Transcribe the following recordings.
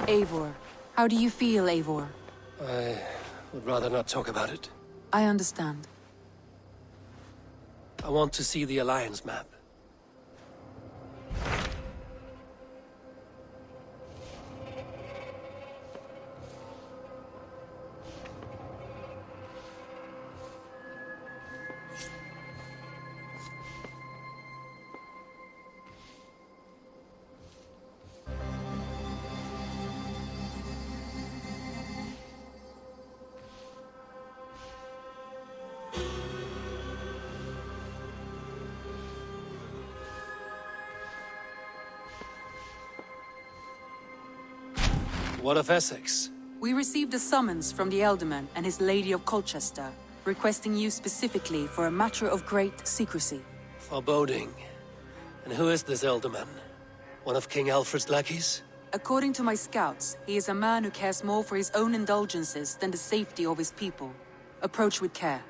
Eivor. How do you feel, Eivor? I would rather not talk about it. I understand. I want to see the Alliance map. What of Essex? We received a summons from the Ealdorman and his Lady of Colchester, requesting you specifically for a matter of great secrecy. Foreboding. And who is this Ealdorman? One of King Aelfred's lackeys? According to my scouts, he is a man who cares more for his own indulgences than the safety of his people. Approach with care.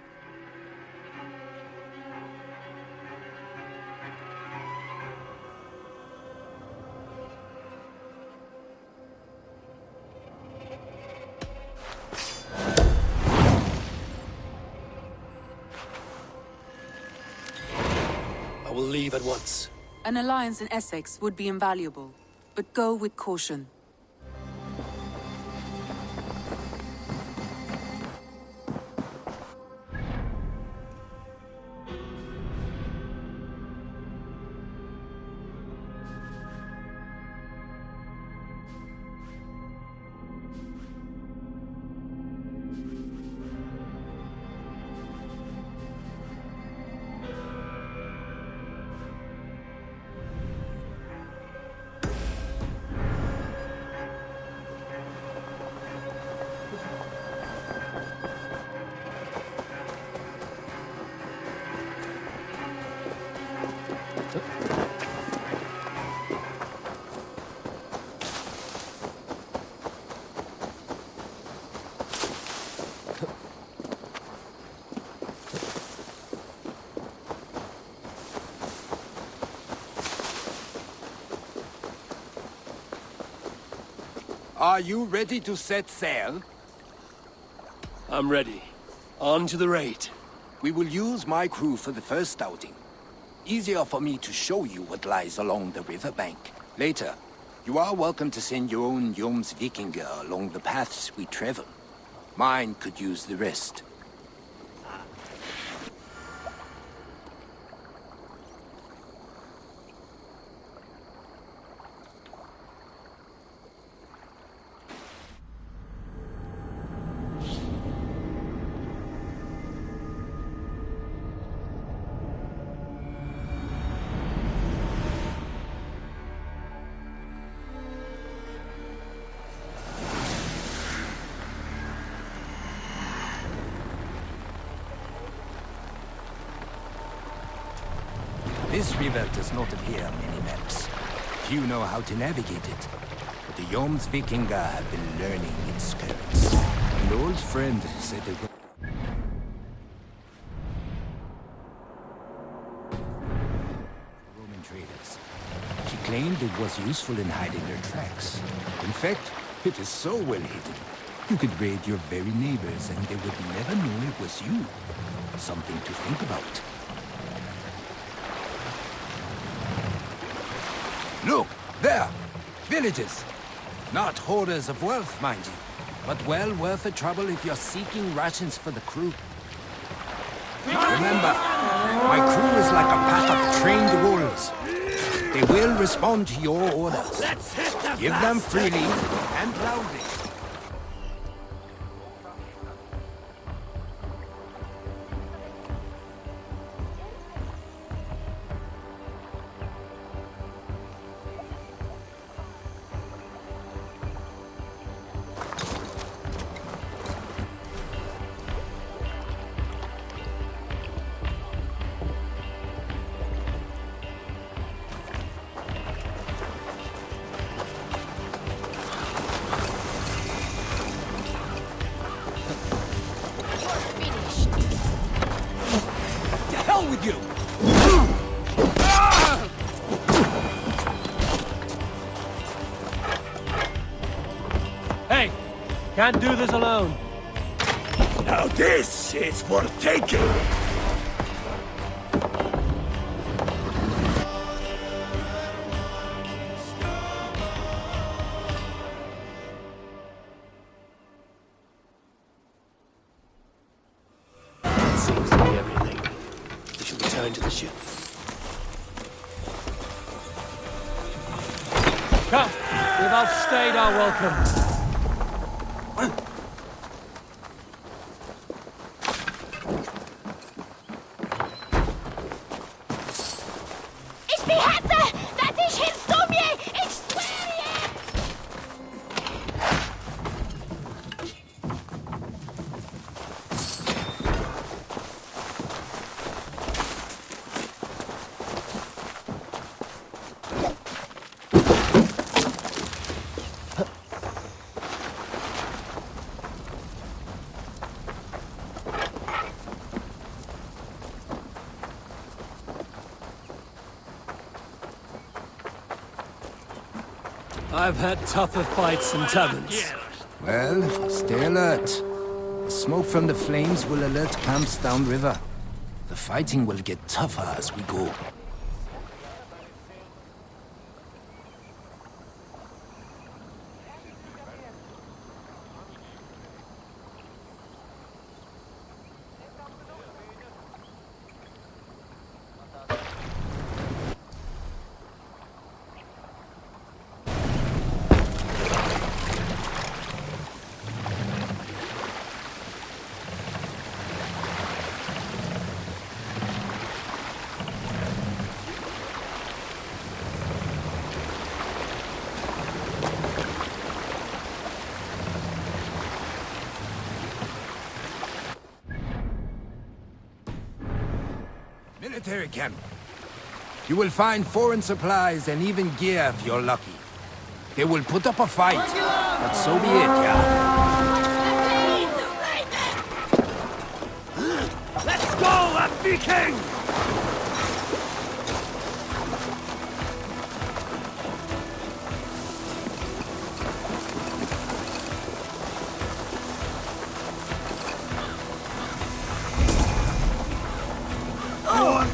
I will leave at once. An alliance in Essex would be invaluable, but go with caution. Are you ready to set sail? I'm ready. On to the raid. We will use my crew for the first outing. Easier for me to show you what lies along the riverbank. Later, you are welcome to send your own Jomsvikinger along the paths we travel. Mine could use the rest. This river does not appear on many maps. Few know how to navigate it, but the Jomsvikinger have been learning its currents. An old friend said they were Roman traders. She claimed it was useful in hiding their tracks. In fact, it is so well hidden. You could raid your very neighbors and they would never know it was you. Something to think about. Look, there! Villages! Not hoarders of wealth, mind you, but well worth the trouble if you're seeking rations for the crew. Remember, my crew is like a pack of trained wolves. They will respond to your orders. Give them freely and loudly. With you! Can't do this alone. Now this is worth taking! That seems to be everything. We should return to the ship. Come! We've outstayed our welcome. I've had tougher fights in taverns. Well, stay alert. The smoke from the flames will alert camps downriver. The fighting will get tougher as we go. Military camp. You will find foreign supplies and even gear if you're lucky. They will put up a fight, but so be it, yeah. Let's go, a Viking!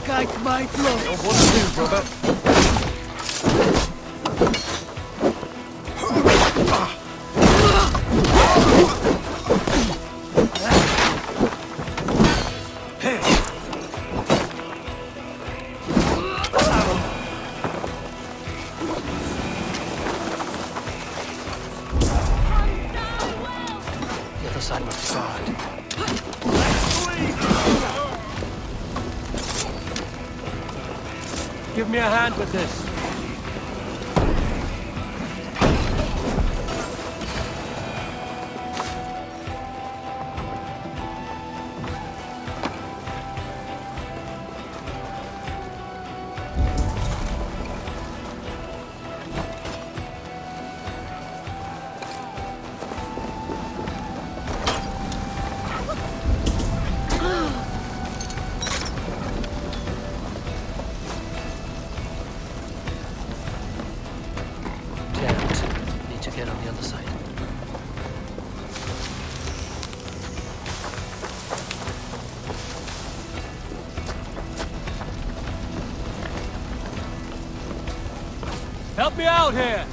Kijk mij vlot. What to do, brother? The other side must be guarded. Give me a hand with this. Get on the other side. Help me out here!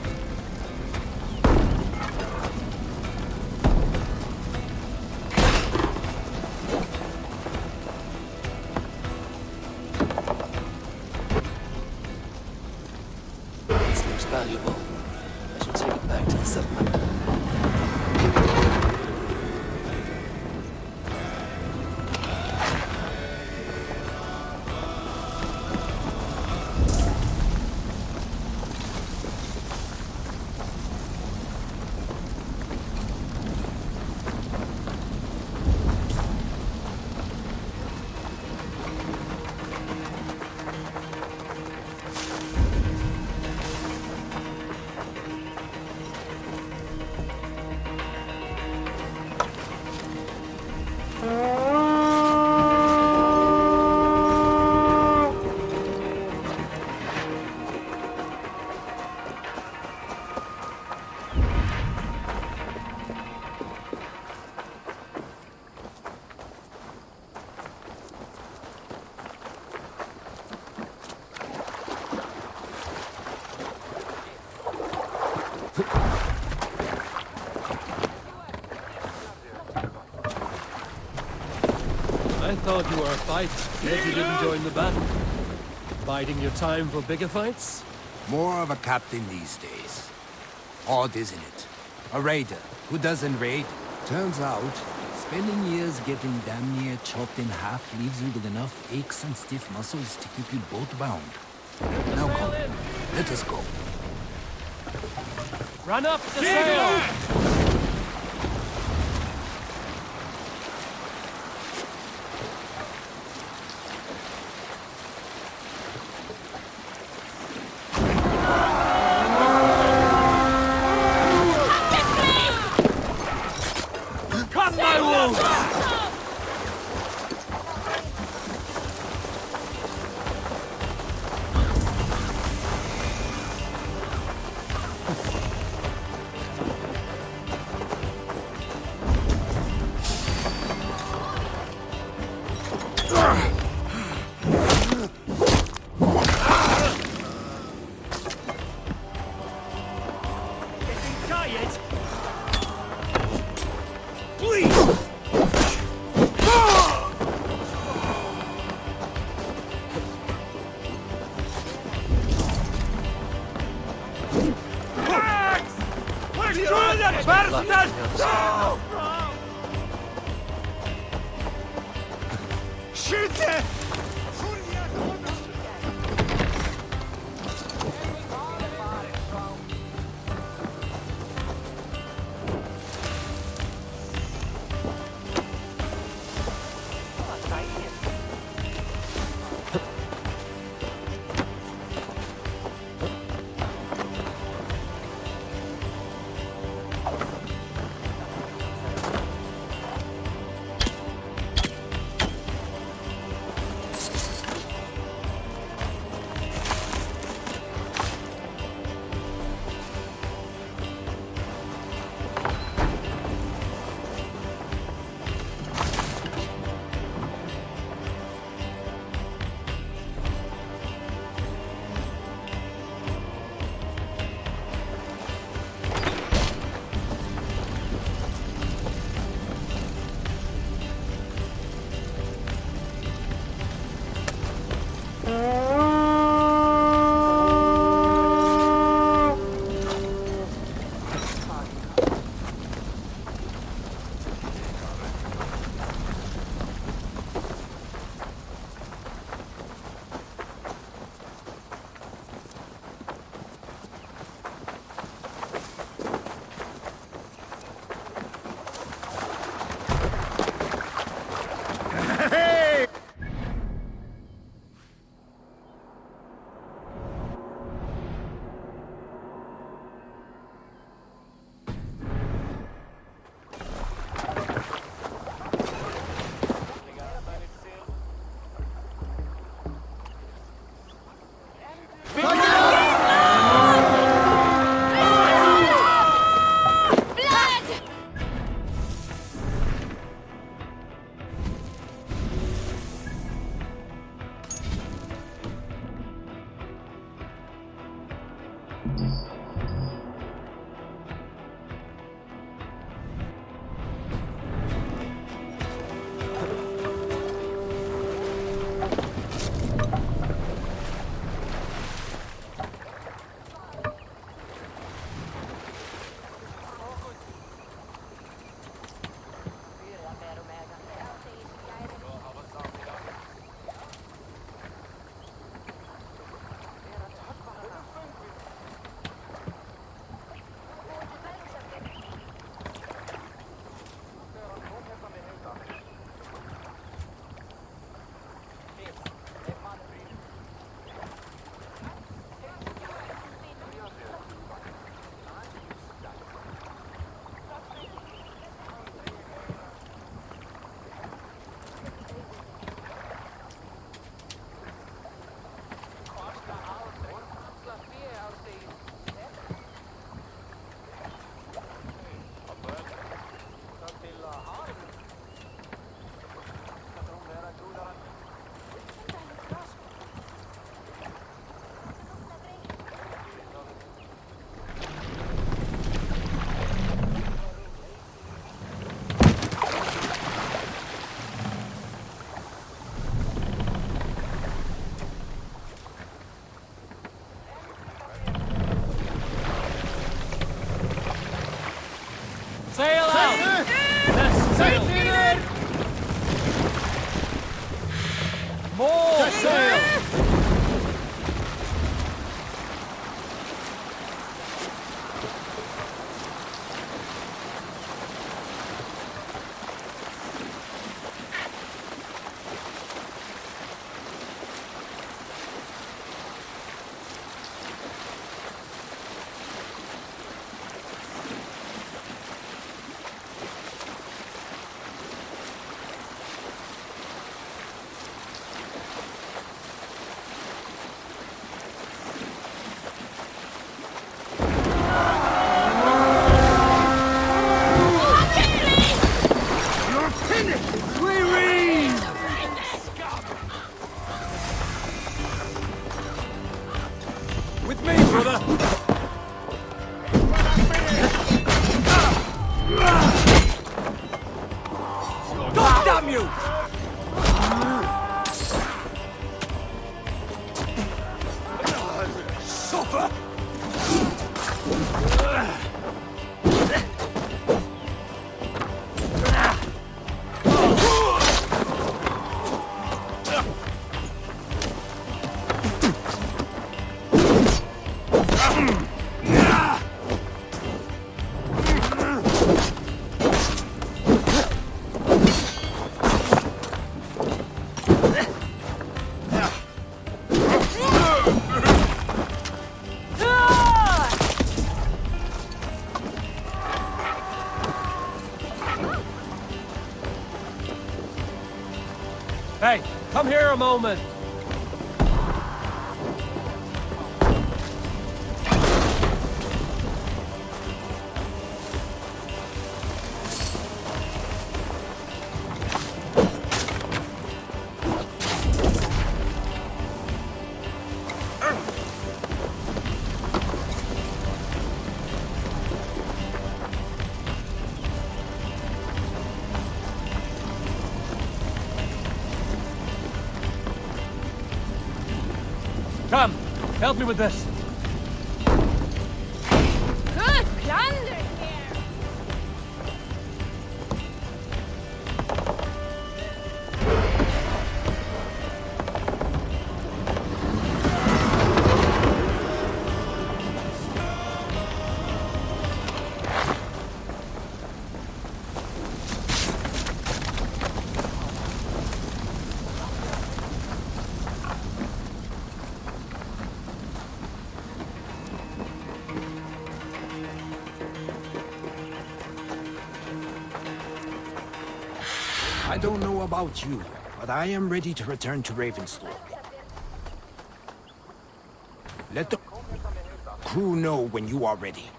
This looks valuable. I should take it back to the settlement. I thought you were a fighter, yet you didn't join the battle. Biding your time for bigger fights? More of a captain these days. Odd, isn't it? A raider who doesn't raid. Turns out, spending years getting damn near chopped in half leaves you with enough aches and stiff muscles to keep you boat bound. Now come, let us go. Run up the sail! Hey, come here a moment! Come, help me with this. Good plunder here! I don't know about you, but I am ready to return to Ravenstorm. Let the crew know when you are ready.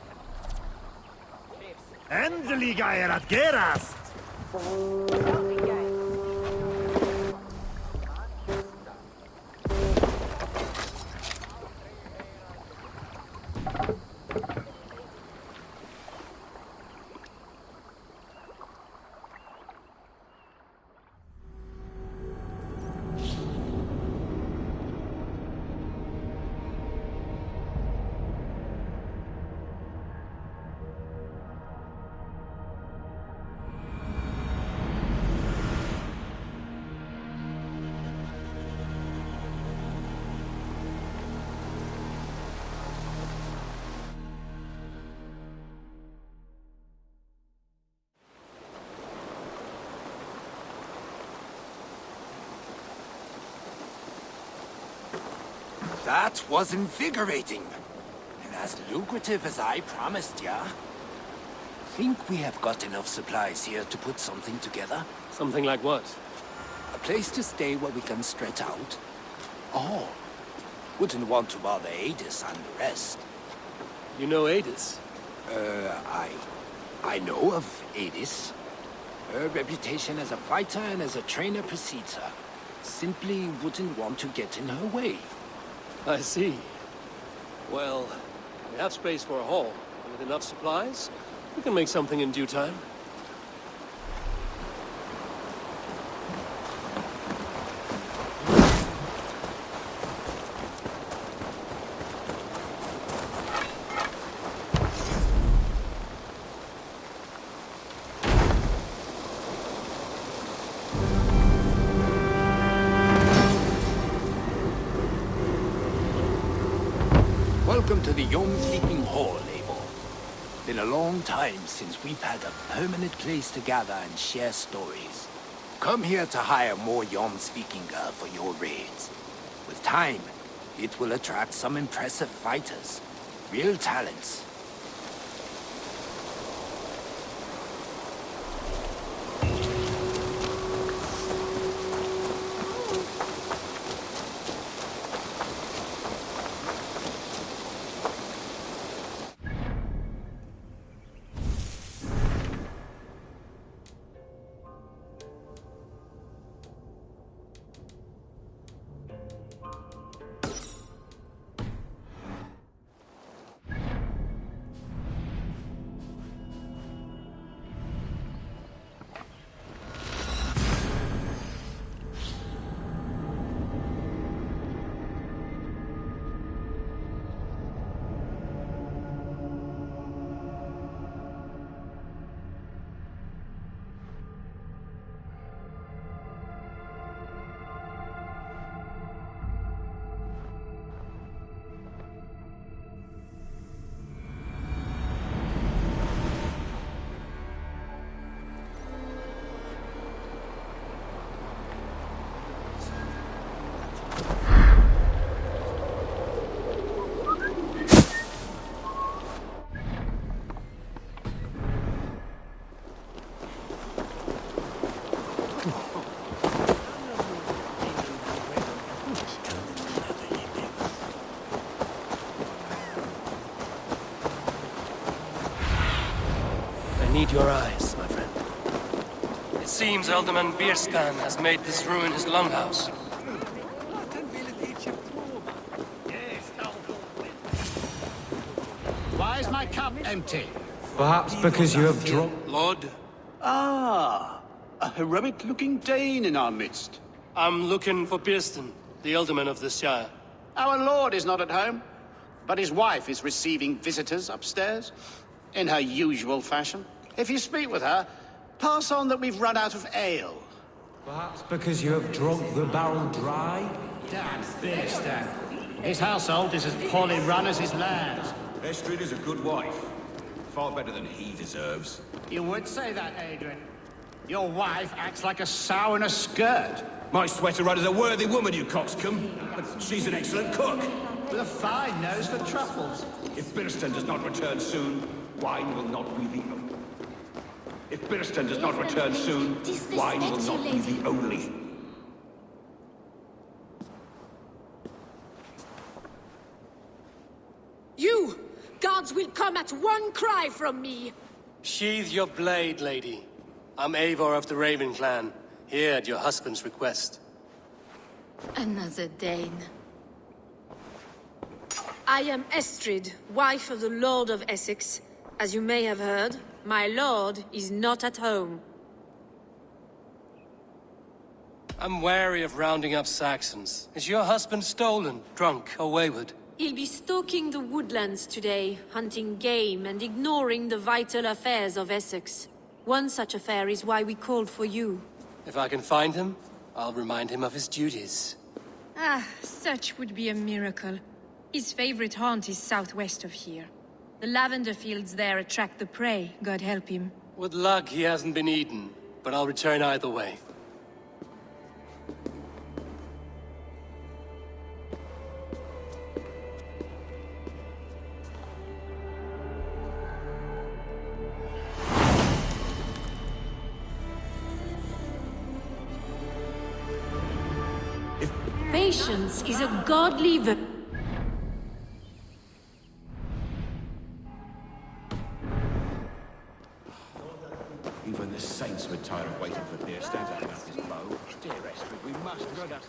Endelig er at gerast! That was invigorating. And as lucrative as I promised ya. Think we have got enough supplies here to put something together? Something like what? A place to stay where we can stretch out? Oh, wouldn't want to bother Adis and the rest. You know Adis? I know of Adis. Her reputation as a fighter and as a trainer precedes her. Simply wouldn't want to get in her way. I see. Well, we have space for a hall. And with enough supplies, we can make something in due time. Welcome to the Viking Hall, Eivor. Been a long time since we've had a permanent place to gather and share stories. Come here to hire more Vikinger for your raids. With time, it will attract some impressive fighters. Real talents. need your eyes, my friend. It seems Alderman Bierstan has made this ruin his longhouse. Why is my cup empty? Perhaps because you have dropped... Lord, Ah, a heroic-looking Dane in our midst. I'm looking for Bierstan, the Alderman of the Shire. Our lord is not at home, but his wife is receiving visitors upstairs, in her usual fashion. If you speak with her, pass on that we've run out of ale. Perhaps because you have drunk the barrel dry? Damn Bierstan. His household is as poorly run as his lands. Estrid is a good wife. Far better than he deserves. You would say that, Adrian. Your wife acts like a sow in a skirt. My sweater run is a worthy woman, you coxcomb. But she's an excellent cook. With a fine nose for truffles. If Bierstan does not return soon, wine will not be the only. If Bierstan does not return soon, wine will not be the only. You! Gods will come at one cry from me! Sheathe your blade, lady. I'm Eivor of the Raven clan, here at your husband's request. Another Dane. I am Estrid, wife of the Lord of Essex. As you may have heard, my lord is not at home. I'm wary of rounding up Saxons. Is your husband stolen, drunk, or wayward? He'll be stalking the woodlands today, hunting game and ignoring the vital affairs of Essex. One such affair is why we called for you. If I can find him, I'll remind him of his duties. Ah, such would be a miracle. His favorite haunt is southwest of here. The lavender fields there attract the prey, God help him. With luck, he hasn't been eaten, but I'll return either way. Patience is a godly virtue. Even the saints were tired of waiting for Bierstan to hang up his bow. Dear Estrid, we must run us.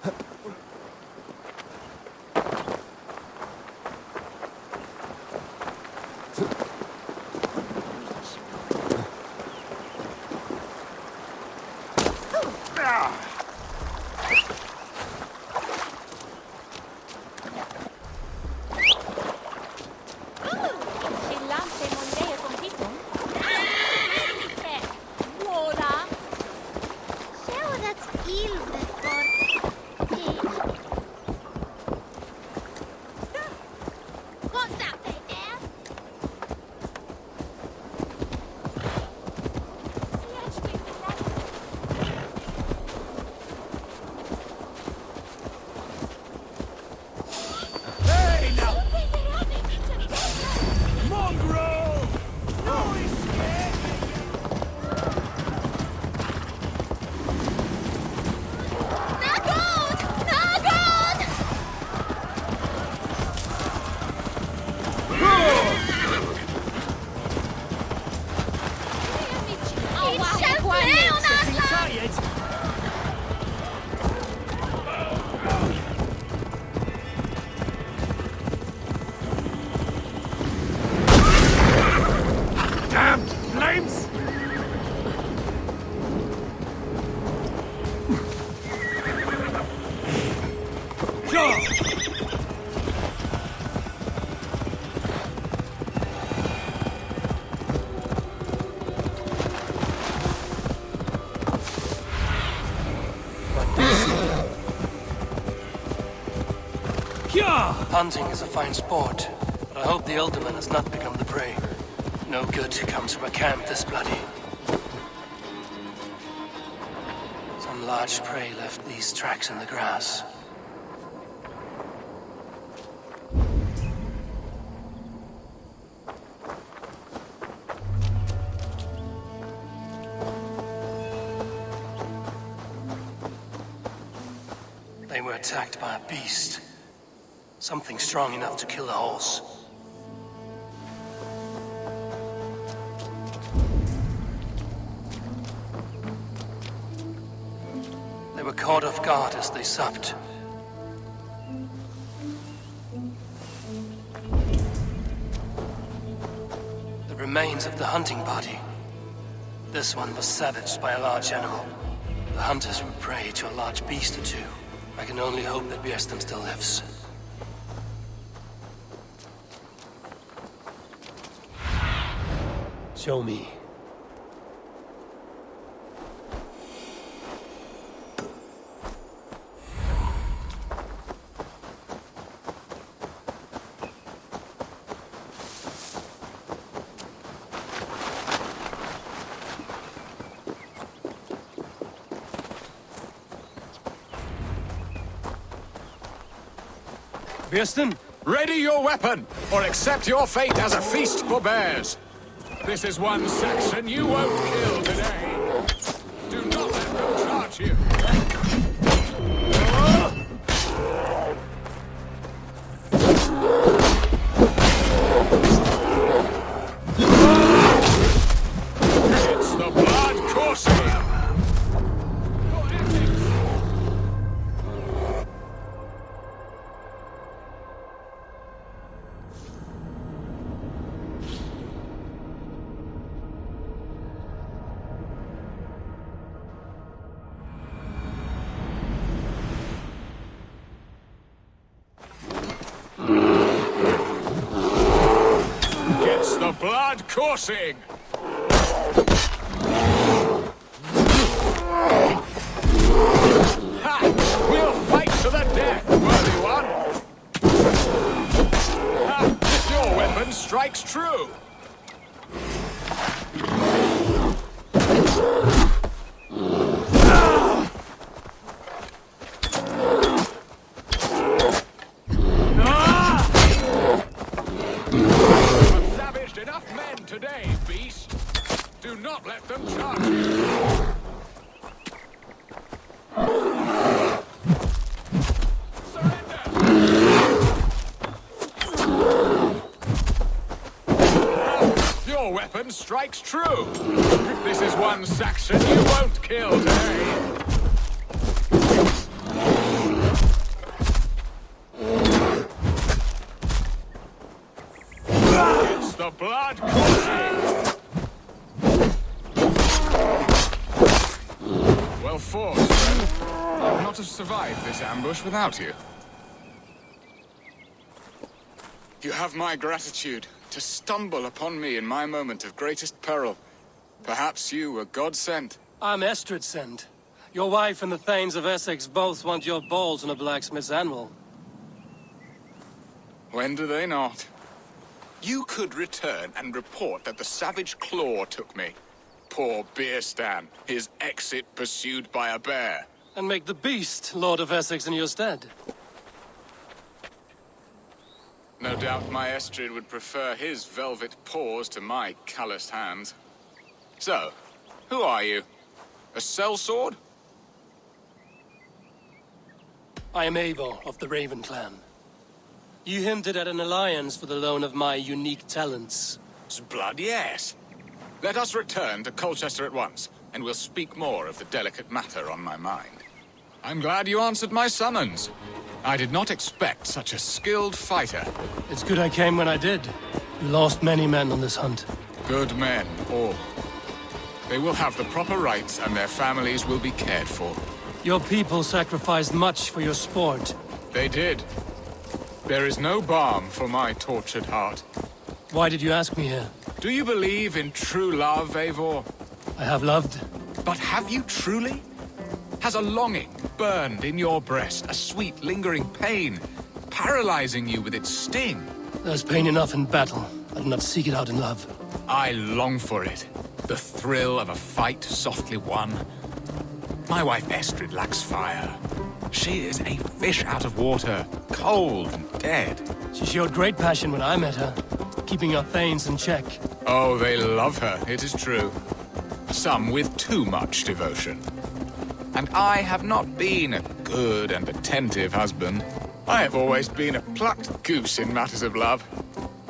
Hunting is a fine sport, but I hope the Alderman has not become the prey. No good comes from a camp this bloody. Some large prey left these tracks in the grass. They were attacked by a beast. Something strong enough to kill a horse. were caught off guard as they supped. The remains of the hunting party. This one was savaged by a large animal. The hunters were prey to a large beast or two. I can only hope that Björsten still lives. Show me. Björsten? Ready your weapon, or accept your fate as a feast for bears. This is one Saxon you won't kill today. Do not let them charge you. It's the blood coursing. Blood coursing! Ha! We'll fight to the death, worthy one! Ha! Your weapon strikes true! Today, beast. Do not let them charge you. Surrender! Your weapon strikes true. This is one Saxon you won't kill today. It's the blood coursing. Well fought, friend. I would not have survived this ambush without you. You have my gratitude to stumble upon me in my moment of greatest peril. Perhaps you were God-sent. I'm Estrid sent. Your wife and the Thanes of Essex both want your balls on a blacksmith's anvil. When do they not? You could return and report that the savage claw took me. Poor Björsten, his exit pursued by a bear. And make the beast Lord of Essex in your stead. No doubt my Estrid would prefer his velvet paws to my calloused hands. So, who are you? A sellsword? I am Eivor of the Raven clan. You hinted at an alliance for the loan of my unique talents. Blood, yes. Let us return to Colchester at once, and we'll speak more of the delicate matter on my mind. I'm glad you answered my summons. I did not expect such a skilled fighter. It's good I came when I did. You lost many men on this hunt. Good men, all. They will have the proper rights, and their families will be cared for. Your people sacrificed much for your sport. They did. There is no balm for my tortured heart. Why did you ask me here? Do you believe in true love, Eivor? I have loved. But have you truly? Has a longing burned in your breast, a sweet, lingering pain, paralyzing you with its sting? There's pain enough in battle. I do not seek it out in love. I long for it. The thrill of a fight softly won. My wife Estrid lacks fire. She is a fish out of water, cold and dead. She showed great passion when I met her, keeping your Thanes in check. Oh, they love her, it is true. Some with too much devotion. And I have not been a good and attentive husband. I have always been a plucked goose in matters of love.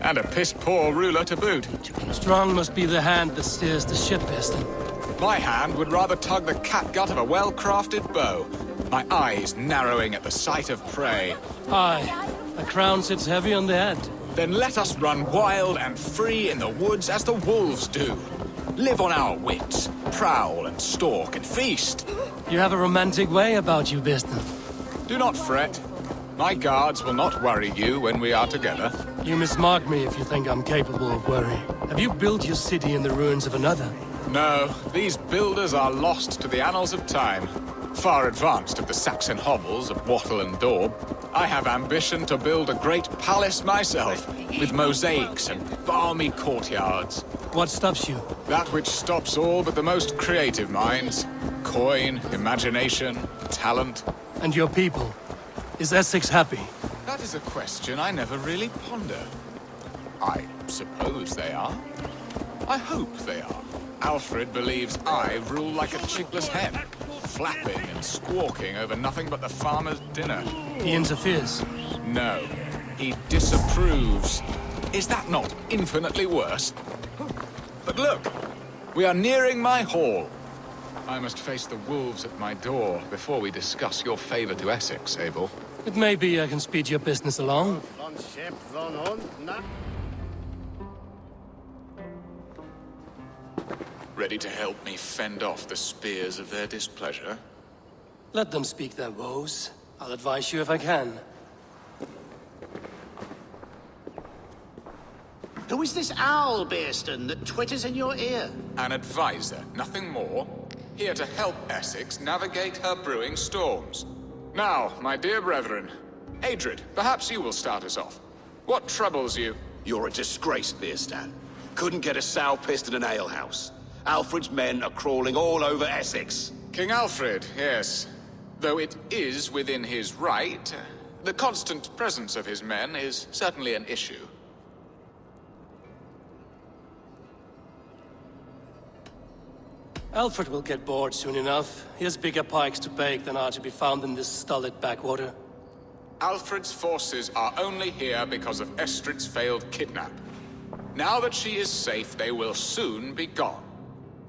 And a piss-poor ruler to boot. Strong must be the hand that steers the ship, Björsten. My hand would rather tug the catgut of a well-crafted bow. my eyes narrowing at the sight of prey. Aye, a crown sits heavy on the head. Then let us run wild and free in the woods as the wolves do. Live on our wits, prowl and stalk and feast. You have a romantic way about you, Biston. Do not fret. My guards will not worry you when we are together. You mismark me if you think I'm capable of worry. Have you built your city in the ruins of another? No, these builders are lost to the annals of time. Far advanced of the Saxon hovels of Wattle and Daub, I have ambition to build a great palace myself, with mosaics and balmy courtyards. What stops you? That which stops all but the most creative minds. Coin, imagination, talent. And your people? Is Essex happy? That is a question I never really pondered. I suppose they are. I hope they are. Alfred believes I rule like a chickless hen, flapping and squawking over nothing but the farmer's dinner. He interferes? No, he disapproves. Is that not infinitely worse? But look, we are nearing my hall. I must face the wolves at my door before we discuss your favor to Essex, Eivor. It may be I can speed your business along. Ready to help me fend off the spears of their displeasure? Let them speak their woes. I'll advise you if I can. Who is this owl, Bearston, that twitters in your ear? An advisor, nothing more. Here to help Essex navigate her brewing storms. Now, my dear brethren, Adrid, perhaps you will start us off. What troubles you? You're a disgrace, Bearstan. Couldn't get a sow pissed in an alehouse. Alfred's men are crawling all over Essex. King Aelfred, yes. Though it is within his right, the constant presence of his men is certainly an issue. Alfred will get bored soon enough. He has bigger pikes to bake than are to be found in this stolid backwater. Alfred's forces are only here because of Estrid's failed kidnap. Now that she is safe, they will soon be gone.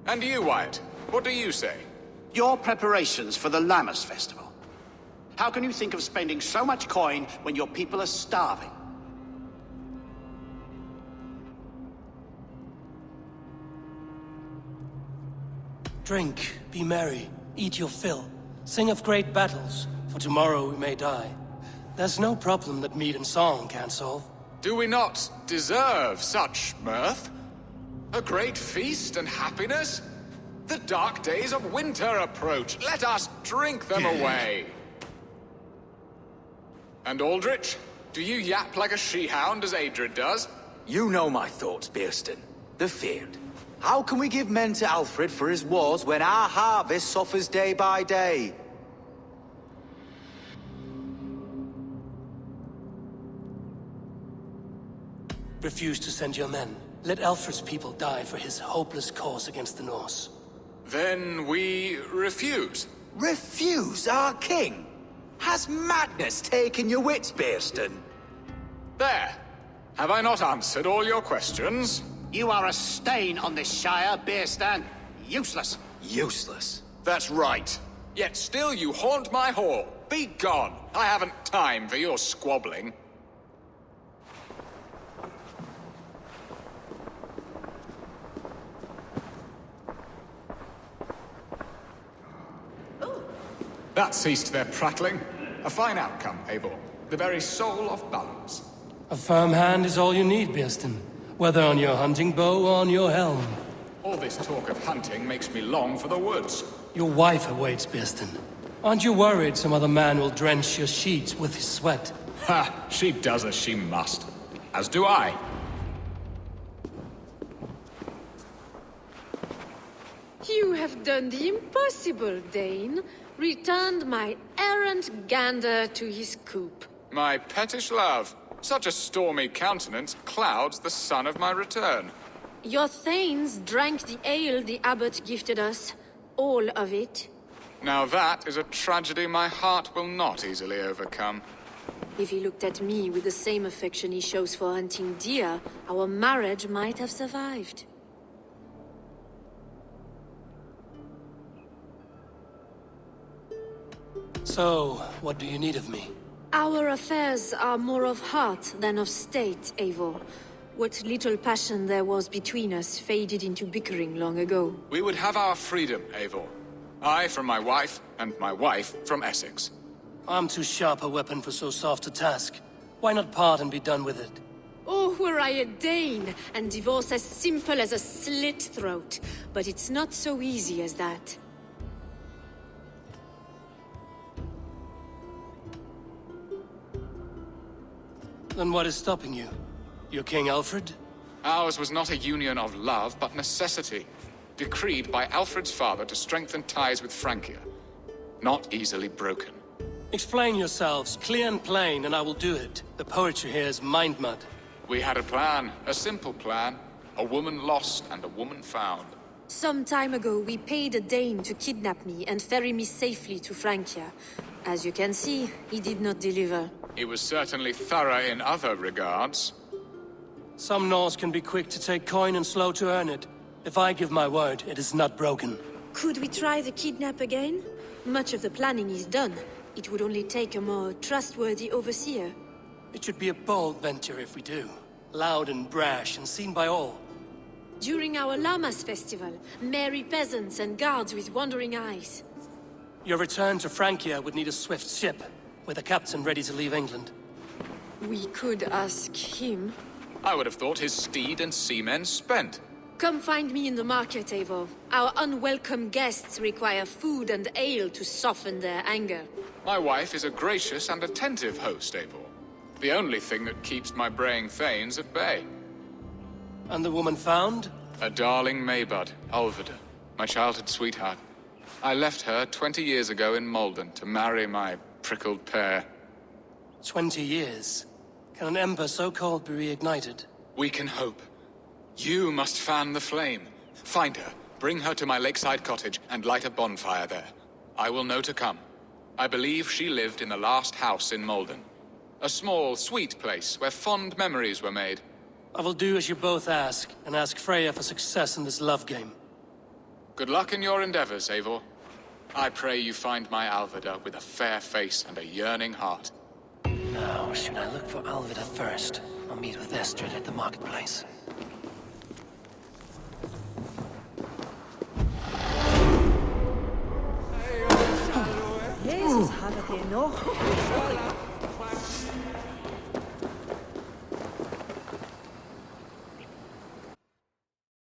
And you, Wyatt, what do you say? Your preparations for the Lammas festival. How can you think of spending so much coin when your people are starving? Drink, be merry, eat your fill. Sing of great battles, for tomorrow we may die. There's no problem that meat and song can't solve. Do we not deserve such mirth? A great feast and happiness? The dark days of winter approach. Let us drink them away. And Aldrich, do you yap like a she-hound as Adrid does? You know my thoughts, Bearston. The feared. How can we give men to Alfred for his wars when our harvest suffers day by day? Refuse to send your men. Let Alfred's people die for his hopeless cause against the Norse. Then we refuse. Refuse our king? Has madness taken your wits, Bearston? There. Have I not answered all your questions? You are a stain on this shire, Bearstan. Useless. Useless? That's right. Yet still you haunt my hall. Be gone. I haven't time for your squabbling. That ceased their prattling. A fine outcome, Eivor. The very soul of balance. A firm hand is all you need, Bearston. Whether on your hunting bow or on your helm. All this talk of hunting makes me long for the woods. Your wife awaits, Bearston. Aren't you worried some other man will drench your sheets with his sweat? Ha! She does as she must. As do I. You have done the impossible, Dane. Returned my errant gander to his coop. My pettish love. Such a stormy countenance clouds the sun of my return. Your thanes drank the ale the abbot gifted us. All of it. Now that is a tragedy my heart will not easily overcome. If he looked at me with the same affection he shows for hunting deer, our marriage might have survived. So, what do you need of me? Our affairs are more of heart than of state, Eivor. What little passion there was between us faded into bickering long ago. We would have our freedom, Eivor. I from my wife, and my wife from Essex. I'm too sharp a weapon for so soft a task. Why not part and be done with it? Oh, were I a Dane, and divorce as simple as a slit throat. But it's not so easy as that. Then what is stopping you? You're King Aelfred? Ours was not a union of love, but necessity. Decreed by Alfred's father to strengthen ties with Francia. Not easily broken. Explain yourselves, clear and plain, and I will do it. The poetry here is mind mud. We had a plan, a simple plan. A woman lost and a woman found. Some time ago, we paid a Dane to kidnap me and ferry me safely to Francia. As you can see, he did not deliver. He was certainly thorough in other regards. Some Norse can be quick to take coin and slow to earn it. If I give my word, it is not broken. Could we try the kidnap again? Much of the planning is done. It would only take a more trustworthy overseer. It should be a bold venture if we do. Loud and brash and seen by all. During our Llamas festival, merry peasants and guards with wandering eyes. Your return to Francia would need a swift ship, with a captain ready to leave England. We could ask him. I would have thought his steed and seamen spent. Come find me in the market, Eivor. Our unwelcome guests require food and ale to soften their anger. My wife is a gracious and attentive host, Eivor. The only thing that keeps my braying thanes at bay. And the woman found? A darling Maybud, Alvida, my childhood sweetheart. I left her 20 years ago in Malden to marry my prickled pear. 20 years? Can an ember so cold be reignited? We can hope. You must fan the flame. Find her, bring her to my lakeside cottage, and light a bonfire there. I will know to come. I believe she lived in the last house in Malden. A small, sweet place where fond memories were made. I will do as you both ask, and ask Freya for success in this love game. Good luck in your endeavors, Eivor. I pray you find my Alvida with a fair face and a yearning heart. Now, should I look for Alvida first? I'll meet with Estrid at the marketplace. Jesus, have it here, no?